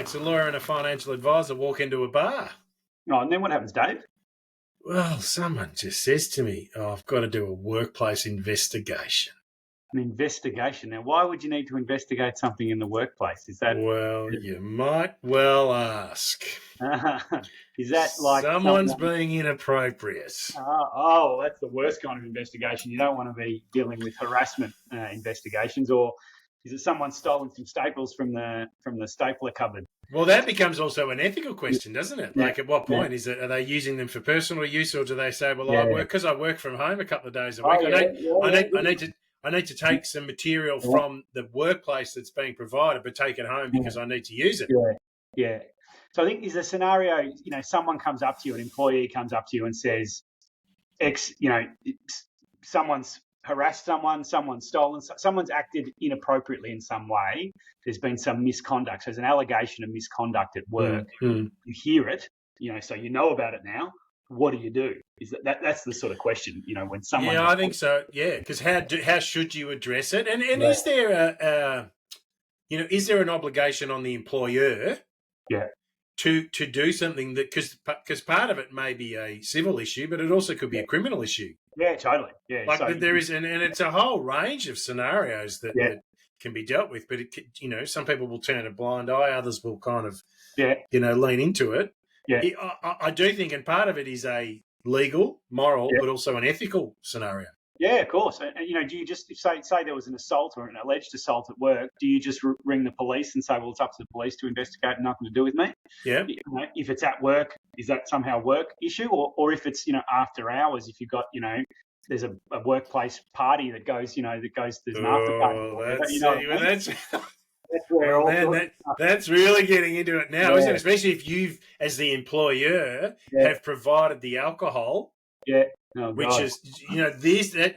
chance a lawyer and a financial advisor walk into a bar. Oh, and then what happens, Dave? Well, someone just says to me, I've got to do a workplace investigation. An investigation. Now, why would you need to investigate something in the workplace? Is that... Well, you might well ask. Is that like someone's being inappropriate? That's the worst kind of investigation. You don't want to be dealing with harassment investigations, or is it someone stolen some staples from the stapler cupboard? Well, that becomes also an ethical question, doesn't it? Like, at what point is it? Are they using them for personal use, or do they say, "Well, I work from home a couple of days a week. I need to take some material from the workplace that's being provided, but take it home because I need to use it." Yeah. So I think there's a scenario, someone comes up to you, an employee comes up to you and says, someone's harassed someone, someone's stolen, someone's acted inappropriately in some way. There's been some misconduct. So there's an allegation of misconduct at work. You hear it, so you know about it now. What do you do? Is that's the sort of question, when someone... Yeah, I think so. Yeah, because how should you address it? And is there is there an obligation on the employer? Yeah. To do something that, because part of it may be a civil issue, but it also could be a criminal issue. Yeah, totally. Yeah, like there is, and it's a whole range of scenarios that can be dealt with. But some people will turn a blind eye, others will kind of lean into it. Yeah, I do think, and part of it is a legal, moral, but also an ethical scenario. Yeah, of course. And do you just say there was an assault or an alleged assault at work? Do you just ring the police and say, well, it's up to the police to investigate and nothing to do with me? Yeah. If it's at work, is that somehow a work issue? Or if it's after hours, if you've got there's a workplace party that goes there's an after party. That's really getting into it now, isn't it? Especially if you've, as the employer, have provided the alcohol. Yeah. Oh, which is,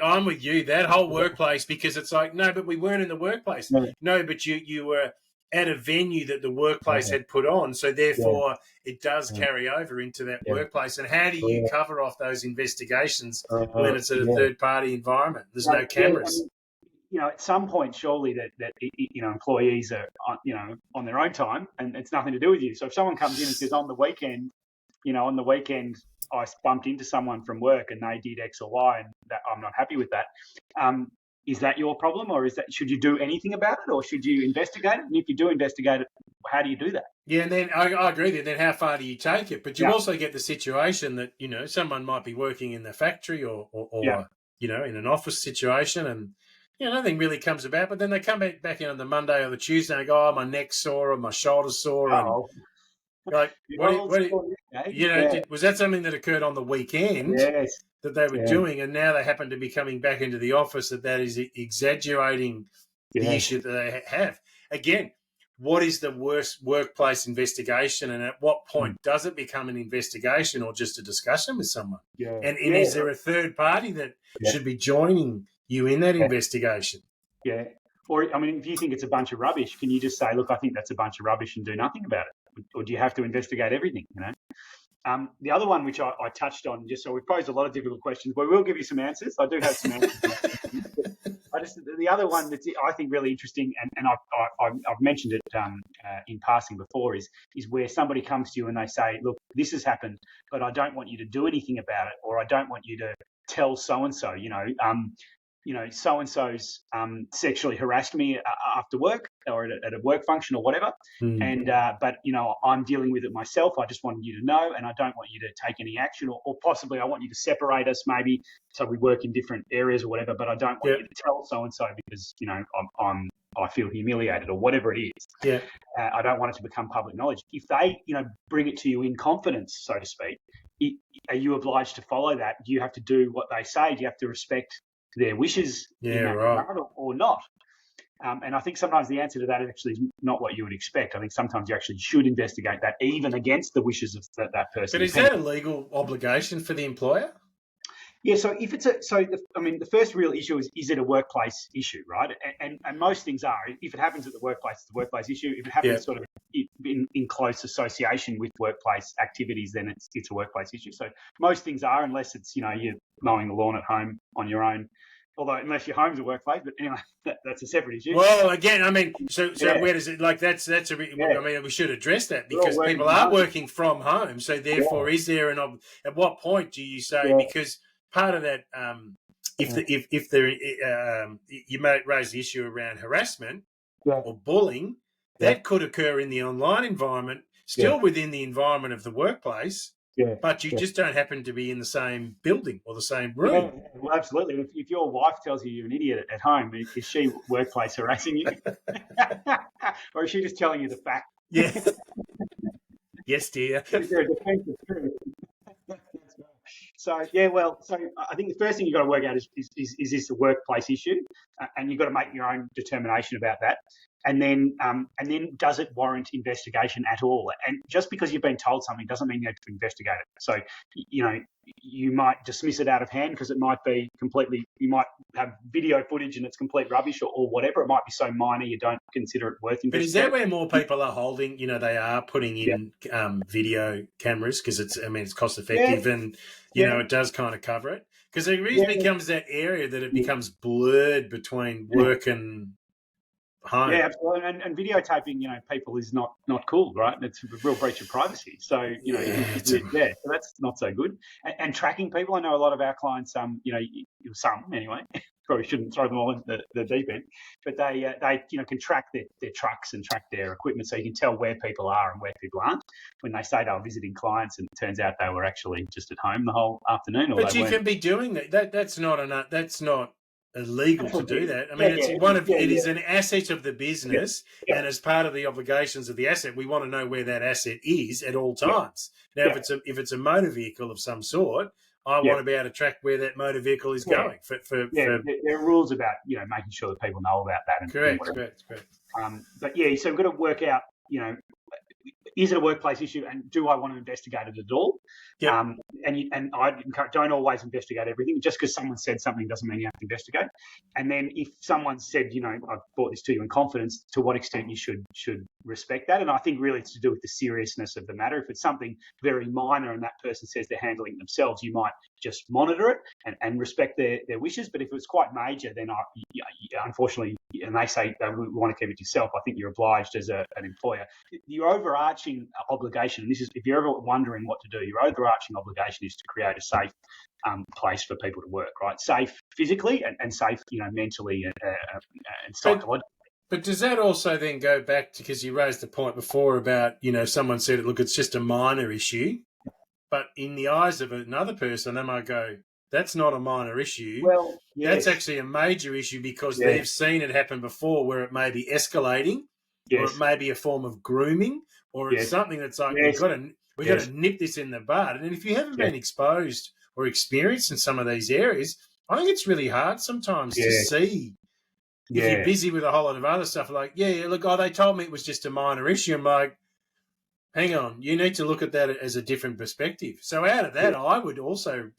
I'm with you, that whole workplace, because it's like, no, but we weren't in the workplace. No, but you were at a venue that the workplace had put on. So therefore it does carry over into that workplaase. And how do you cover off those investigations when it's at a third party environment? There's no cameras. At some point, surely that employees are, on their own time, and it's nothing to do with you. So if someone comes in and says on the weekend, I bumped into someone from work and they did X or Y, and that I'm not happy with that. Is that your problem, or should you do anything about it, or should you investigate it? And if you do investigate it, how do you do that? Yeah, and then I agree that then how far do you take it? But you also get the situation that, someone might be working in the factory or in an office situation, and nothing really comes about, but then they come back in on the Monday or the Tuesday and go, my neck's sore or my shoulder's sore. And like, was that something that occurred on the weekend that they were doing, and now they happen to be coming back into the office that is exaggerating the issue that they have? Again, what is the worst workplace investigation, and at what point does it become an investigation or just a discussion with someone? Yeah. And is there a third party that should be joining you in that investigation? Yeah. Or, if you think it's a bunch of rubbish, can you just say, look, I think that's a bunch of rubbish and do nothing about it? Or do you have to investigate everything, The other one, which I touched on, just so we've posed a lot of difficult questions, but we will give you some answers. I do have some answers. The other one that's, I think, really interesting, and I've mentioned it in passing before, is where somebody comes to you and they say, look, this has happened, but I don't want you to do anything about it, or I don't want you to tell so-and-so, so-and-so's sexually harassed me after work or at a work function or whatever. But I'm dealing with it myself. I just wanted you to know, and I don't want you to take any action, or possibly I want you to separate us maybe so we work in different areas or whatever, but I don't want you to tell so-and-so because, I feel humiliated or whatever it is. Yeah. I don't want it to become public knowledge. If they, bring it to you in confidence, so to speak, are you obliged to follow that? Do you have to do what they say? Do you have to respect their wishes or not? And I think sometimes the answer to that is actually not what you would expect. I think sometimes you actually should investigate that, even against the wishes of that person. But is that a legal obligation for the employer? Yeah, so if it's the first real issue is it a workplace issue, right? And most things are. If it happens at the workplace, it's a workplace issue. If it happens sort of in close association with workplace activities, then it's a workplace issue. So most things are, unless it's, you're mowing the lawn at home on your own, Although unless your home's a workplace, but anyway, that's a separate issue. Well, again, I mean, so where does it like that's a I mean, we should address that because people are working from home. So therefore, is there at what point do you say because part of that if there you may raise the issue around harassment or bullying that could occur in the online environment, still within the environment of the workplace. But you just don't happen to be in the same building or the same room. Well, absolutely. If your wife tells you you're an idiot at home, is she workplace harassing you? Or is she just telling you the fact? Yeah. Yes, dear. Is there a defensive truth? So I think the first thing you've got to work out is this a workplace issue, and you've got to make your own determination about that. And then does it warrant investigation at all? And just because you've been told something doesn't mean you have to investigate it. So, you might dismiss it out of hand because it might be you might have video footage and it's complete rubbish or whatever. It might be so minor you don't consider it worth investigating. But is that where more people are holding, they are putting in video cameras because it's cost effective and, it does kind of cover it? Because it really becomes that area that it becomes blurred between work and home. Yeah, absolutely. And videotaping, people is not cool, right? It's a real breach of privacy. So, so that's not so good. And tracking people, I know a lot of our clients, some anyway, probably shouldn't throw them all into the deep end, but they can track their trucks and track their equipment, so you can tell where people are and where people aren't when they say they were visiting clients and it turns out they were actually just at home the whole afternoon. But you can be doing that. That's not illegal to do that. I mean, it is an asset of the business, and as part of the obligations of the asset, we want to know where that asset is at all times. Now, if it's a motor vehicle of some sort, I want to be able to track where that motor vehicle is going. There are rules about making sure that people know about that. Correct. But so we've got to work out is it a workplace issue, and do I want to investigate it at all? Yep. And I don't always investigate everything. Just because someone said something doesn't mean you have to investigate. And then if someone said, I've brought this to you in confidence, to what extent you should respect that. And I think really it's to do with the seriousness of the matter. If it's something very minor and that person says they're handling it themselves, you might just monitor it and respect their wishes. But if it's quite major, then unfortunately, and they say they want to keep it to yourself, I think you're obliged as an employer. Your overarching obligation, and this is if you're ever wondering what to do, your overarching obligation is to create a safe place for people to work, right? Safe physically and safe, mentally and psychologically. But does that also then go back to, because you raised the point before about, someone said, look, it's just a minor issue, but in the eyes of another person, they might go, that's not a minor issue. Well, yes. That's actually a major issue because they've seen it happen before where it may be escalating or it may be a form of grooming or it's something that's like, we've got to nip this in the bud. And if you haven't been exposed or experienced in some of these areas, I think it's really hard sometimes to see. If you're busy with a whole lot of other stuff, like, look, they told me it was just a minor issue. I'm like, hang on, you need to look at that as a different perspective. So out of that, I would also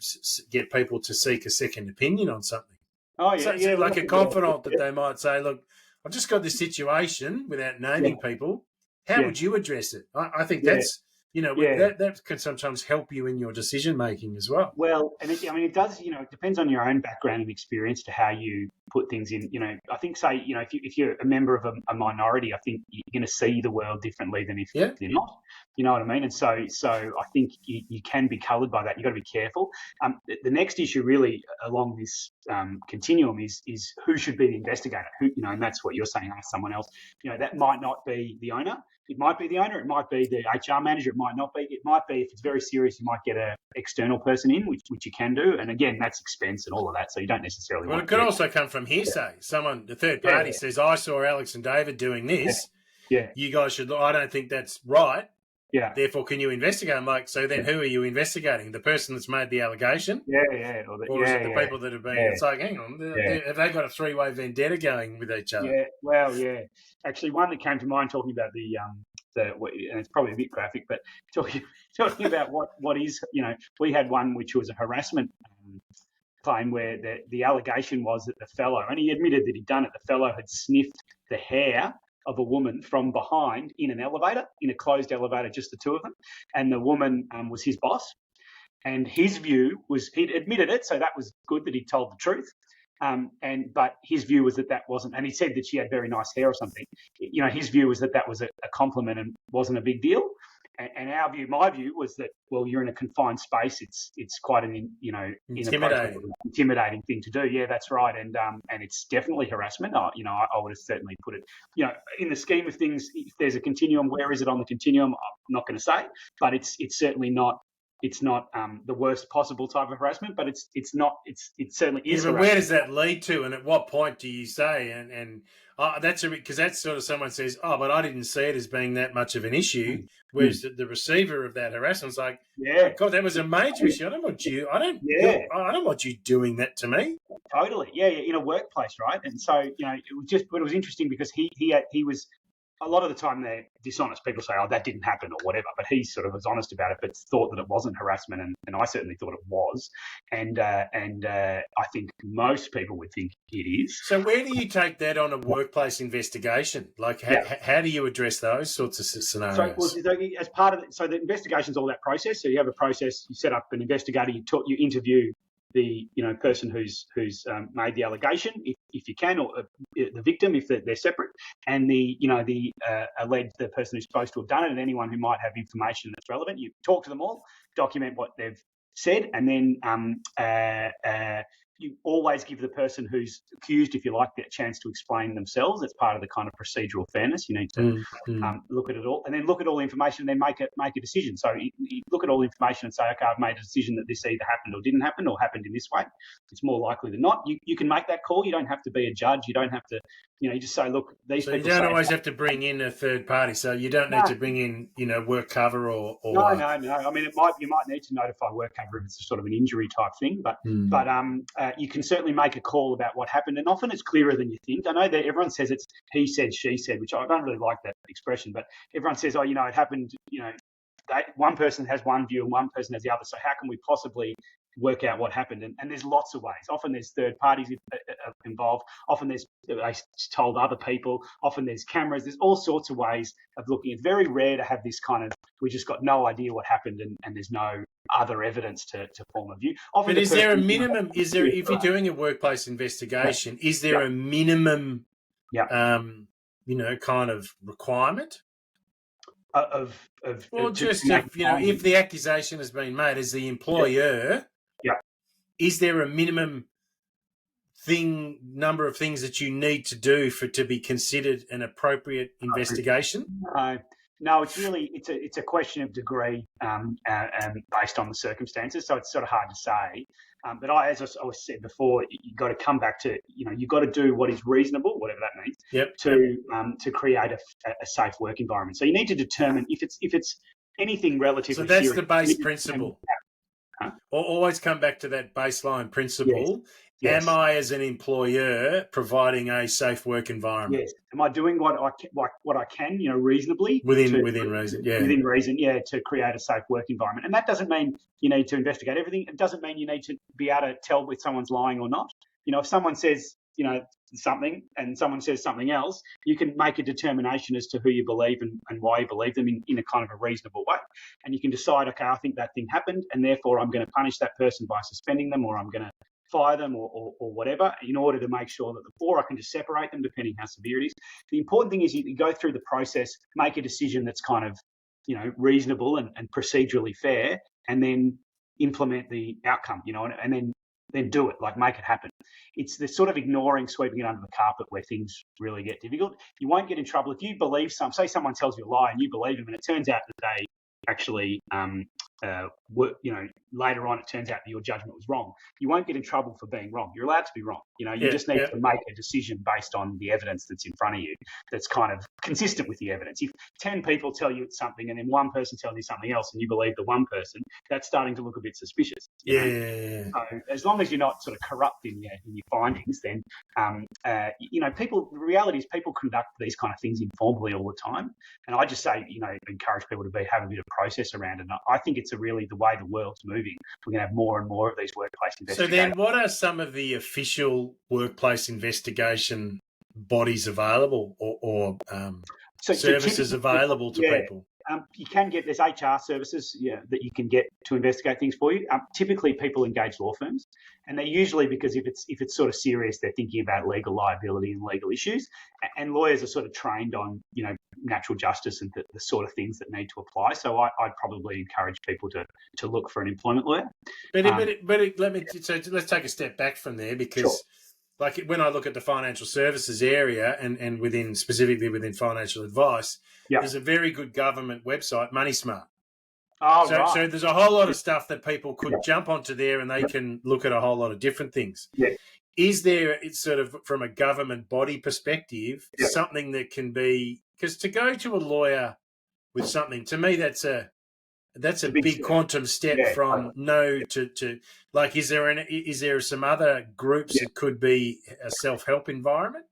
get people to seek a second opinion on something. Oh, yeah. So like a confidant that they might say, look, I've just got this situation without naming people. How would you address it? I think that's... that can sometimes help you in your decision making as well. Well, and it does. It depends on your own background and experience to how you put things in. I think, say, if you're a member of a minority, I think you're going to see the world differently than if you're not. You know what I mean? And so I think you can be coloured by that. You've got to be careful. The next issue, really, along this continuum, is who should be the investigator. And that's what you're saying. Ask someone else. That might not be the owner. It might be the owner. It might be the HR manager. It might not be. It might be, if it's very serious, you might get an external person in, which you can do. And again, that's expense and all of that. So you don't necessarily. Well, it could also come from hearsay. Someone, the third party, says, "I saw Alex and David doing this. You guys should. I don't think that's right. Therefore, can you investigate?" I'm like, so then who are you investigating? The person that's made the allegation? Or is it the people that have been? It's like, hang on, have they got a three-way vendetta going with each other? Yeah, well, actually, one that came to mind talking about and it's probably a bit graphic, but talking about what is, we had one which was a harassment claim where the allegation was that the fellow, and he admitted that he'd done it, the fellow had sniffed the hair of a woman from behind in an elevator, in a closed elevator, just the two of them. And the woman was his boss. And his view was, he'd admitted it, so that was good that he told the truth. But his view was that wasn't, and he said that she had very nice hair or something. His view was that was a compliment and wasn't a big deal. And my view was that, well, you're in a confined space. It's quite an intimidating thing to do. Yeah, that's right. And it's definitely harassment. I would have certainly put it, in the scheme of things, if there's a continuum, where is it on the continuum? I'm not going to say, but it's certainly not. It's not the worst possible type of harassment, but it certainly is. Yeah, but where does that lead to, and at what point do you say? And that's because that's sort of someone says, "Oh, but I didn't see it as being that much of an issue." Whereas the receiver of that harassment's like, "Yeah, oh, God, that was a major issue. I don't want you doing that to me." Totally, yeah, in a workplace, right? And so it was interesting because he was. A lot of the time they're dishonest. People say, oh, that didn't happen or whatever. But he sort of was honest about it, but thought that it wasn't harassment. And I certainly thought it was. And I think most people would think it is. So where do you take that on a workplace investigation? Like how do you address those sorts of scenarios? So, as part of it, so the investigation's all that process. So you have a process, you set up an investigator, you interview the person who's made the allegation, if you can, or the victim if they're separate, and the person who's supposed to have done it, and anyone who might have information that's relevant. You talk to them all, document what they've said, and then you always give the person who's accused, if you like, that chance to explain themselves. That's part of the kind of procedural fairness. You need to look at it all, and then look at all the information, and then make a decision. So you look at all the information and say, okay, I've made a decision that this either happened or didn't happen, or happened in this way. It's more likely than not. You can make that call. You don't have to be a judge. You don't have to. You just say, look, these people. So you don't always have to bring in a third party. So you don't need to bring in, work cover or. No. I mean, you might need to notify work cover if it's a sort of an injury type thing, but you can certainly make a call about what happened, and often it's clearer than you think. I know that everyone says it's he said, she said, which I don't really like that expression, but everyone says, oh, it happened. One person has one view and one person has the other. So how can we possibly work out what happened? And there's lots of ways. Often there's third parties involved. Often they told other people. Often there's cameras. There's all sorts of ways of looking. It's very rare to have this kind of, we just got no idea what happened and there's no other evidence to form a view. Often, but is there a minimum? If you're doing a workplace investigation, is there a minimum, kind of requirement? If the accusation has been made as the employer, is there a minimum number of things that you need to do to be considered an appropriate investigation? No, it's a question of degree and based on the circumstances. So it's sort of hard to say. But as I always said before, you've got to come back to, you've got to do what is reasonable, whatever that means, to create a safe work environment. So you need to determine if it's anything relatively serious. So that's the base principle. Always come back to that baseline principle. Yes. Am I, as an employer, providing a safe work environment? Yes. Am I doing what I can, reasonably? Within reason, yeah. Within reason, yeah, to create a safe work environment. And that doesn't mean you need to investigate everything. It doesn't mean you need to be able to tell if someone's lying or not. If someone says, something and someone says something else, you can make a determination as to who you believe and why you believe them in a kind of a reasonable way. And you can decide, okay, I think that thing happened and therefore I'm going to punish that person by suspending them, or I'm going to fire them or whatever, in order to make sure that or I can just separate them depending how severe it is. The important thing is you go through the process, make a decision that's kind of, reasonable and procedurally fair, and then implement the outcome, and then do it, like make it happen. It's the sort of ignoring, sweeping it under the carpet where things really get difficult. You won't get in trouble if you believe say someone tells you a lie and you believe them, and it turns out that they actually later on it turns out that your judgment was wrong. You won't get in trouble for being wrong. You're allowed to be wrong. You just need to make a decision based on the evidence that's in front of you that's kind of consistent with the evidence. If 10 people tell you something and then one person tells you something else and you believe the one person, that's starting to look a bit suspicious. Yeah. So as long as you're not sort of corrupt in your findings, then the reality is people conduct these kind of things informally all the time. And I just say, encourage people to have a bit of process around it. And I think it's really the way the world's moving. We're going to have more and more of these workplace investigations. So then what are some of the official workplace investigation bodies available or services available to people? You can get, there's HR services that you can get to investigate things for you. Typically, people engage law firms, and they usually, because if it's sort of serious, they're thinking about legal liability and legal issues, and lawyers are sort of trained on natural justice and the sort of things that need to apply. So I'd probably encourage people to look for an employment lawyer. Let's take a step back from there, because. Sure. Like when I look at the financial services area and specifically within financial advice, there's a very good government website, Money Smart. Oh, so, right. So there's a whole lot of stuff that people could jump onto there, and they can look at a whole lot of different things. Yeah. Is there, it's sort of from a government body perspective, something that can be, because to go to a lawyer with something, to me, that's a big quantum step from to like, is there some other groups that could be a self-help environment?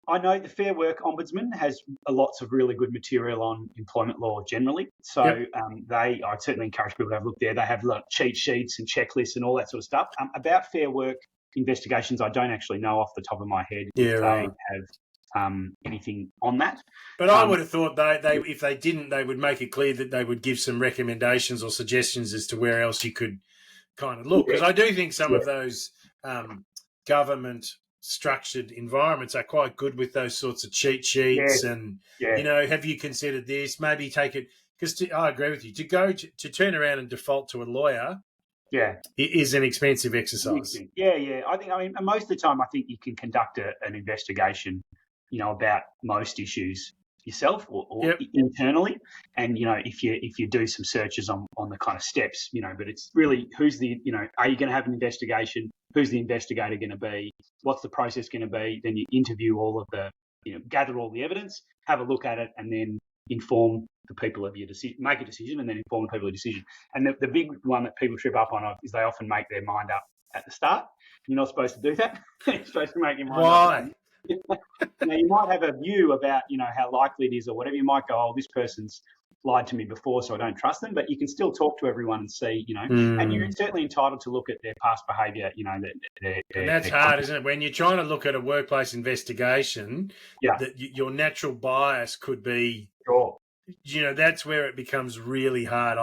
I know the Fair Work Ombudsman has lots of really good material on employment law generally. So I'd certainly encourage people to have a look there. They have cheat sheets and checklists and all that sort of stuff. About Fair Work investigations, I don't actually know off the top of my head if they have anything on that. But I would have thought they if they didn't, they would make it clear that they would give some recommendations or suggestions as to where else you could kind of look. Because I do think some of those government structured environments are quite good with those sorts of cheat sheets and, have you considered this? Maybe take it, because I agree with you, to turn around and default to a lawyer is an expensive exercise. I mean, most of the time, I think you can conduct an investigation, about most issues yourself or internally. And, if you do some searches on the kind of steps, but it's really who's the, are you going to have an investigation? Who's the investigator going to be? What's the process going to be? Then you interview all of the, gather all the evidence, have a look at it, and then inform the people of your decision, make a decision, and then inform the people of the decision. And the big one that people trip up on is they often make their mind up at the start. You're not supposed to do that. You're supposed to make your mind up. Why? Now, you might have a view about, how likely it is or whatever. You might go, this person's lied to me before, so I don't trust them. But you can still talk to everyone and see, and you're certainly entitled to look at their past behaviour, and that's hard, isn't it? When you're trying to look at a workplace investigation, your natural bias could be, that's where it becomes really hard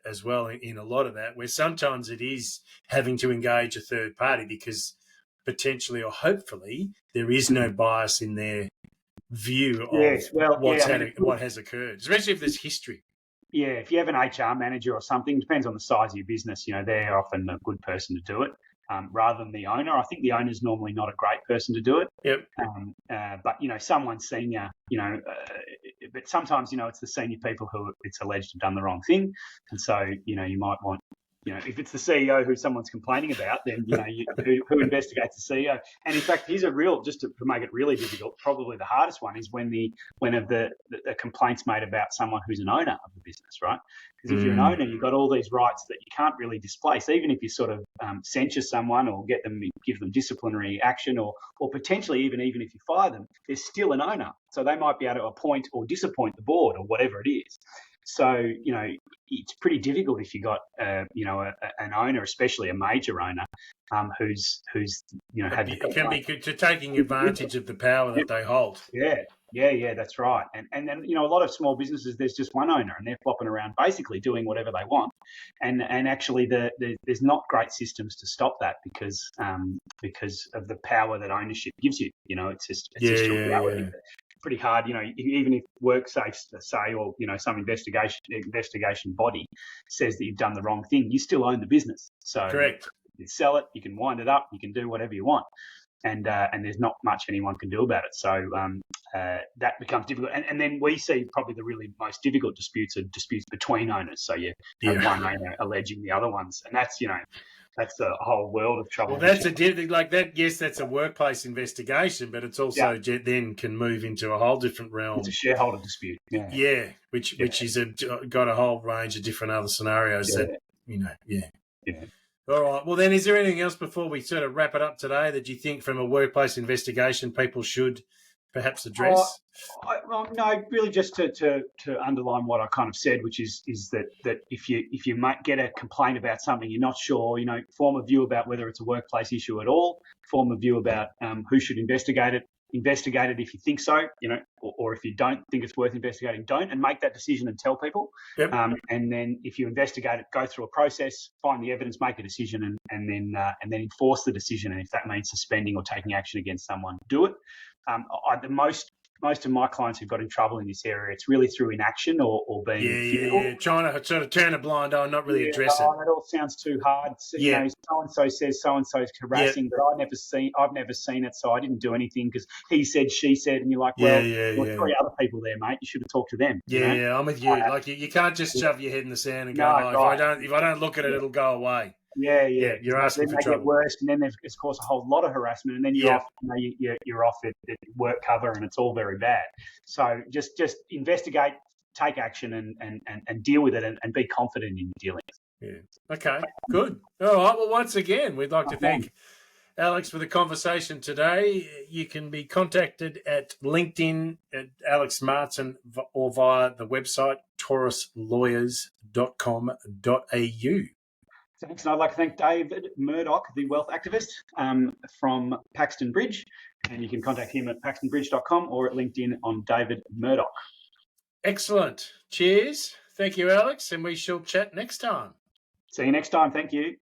as well in a lot of that, where sometimes it is having to engage a third party because potentially or hopefully there is no bias in their view of what has occurred, especially if there's history. Yeah, if you have an HR manager or something, depends on the size of your business, they're often a good person to do it rather than the owner. I think the owner's normally not a great person to do it. Yep. But, someone senior, but sometimes, it's the senior people who it's alleged have done the wrong thing. And so, you might want, if it's the CEO who someone's complaining about, then, who investigates the CEO? And in fact, here's just to make it really difficult, probably the hardest one is when the complaint's made about someone who's an owner of the business, right? Because if you're an owner, you've got all these rights that you can't really displace, even if you sort of censure someone or give them disciplinary action or potentially even if you fire them, they're still an owner. So they might be able to appoint or disappoint the board or whatever it is. So, it's pretty difficult if you've got, an owner, especially a major owner, who's had it can be to taking advantage of the power that they hold. Yeah, that's right. And then, a lot of small businesses, there's just one owner and they're flopping around basically doing whatever they want. And actually there's not great systems to stop that because of the power that ownership gives you. It's just a reality. Pretty hard, even if WorkSafe say, or some investigation body says that you've done the wrong thing, you still own the business. So correct. You sell it, you can wind it up, you can do whatever you want, and there's not much anyone can do about it. So that becomes difficult. And then we see probably the really most difficult disputes are disputes between owners. So you have one owner alleging the other ones, and that's that's a whole world of trouble. Well, that's like that. Yes, that's a workplace investigation, but it's also then can move into a whole different realm. It's a shareholder dispute. Which is got a whole range of different other scenarios that. All right. Well, then, is there anything else before we sort of wrap it up today that you think from a workplace investigation people should perhaps address? No, really just to underline what I kind of said, which is that if you might get a complaint about something you're not sure, form a view about whether it's a workplace issue at all, form a view about who should investigate it, investigate it if you think so, or if you don't think it's worth investigating, don't, and make that decision and tell people. Yep. And then if you investigate it, go through a process, find the evidence, make a decision, and then enforce the decision. And if that means suspending or taking action against someone, do it. Most of my clients who've got in trouble in this area, it's really through inaction or being futile. Trying to sort of turn a blind eye and not really address it. That all sounds too hard. So, so-and-so says so-and-so is harassing, but I've never seen it, so I didn't do anything because he said, she said, and you're like, there were 3 other people there, mate. You should have talked to them. Yeah, I'm with you. Like you can't just shove your head in the sand and go, if I don't look at it, it'll go away. Yeah. You're asking for trouble. Then they get worse, and then they've caused a whole lot of harassment, and then you're off. You're off at work cover, and it's all very bad. So just investigate, take action, and deal with it, and be confident in dealing. Yeah. Okay. Good. All right. Well, once again, we'd like to thank Alex for the conversation today. You can be contacted at LinkedIn at Alex Martin or via the website tauruslawyers.com.au. Thanks. And I'd like to thank David Murdoch, the wealth activist from Paxton Bridge. And you can contact him at paxtonbridge.com or at LinkedIn on David Murdoch. Excellent. Cheers. Thank you, Alex. And we shall chat next time. See you next time. Thank you.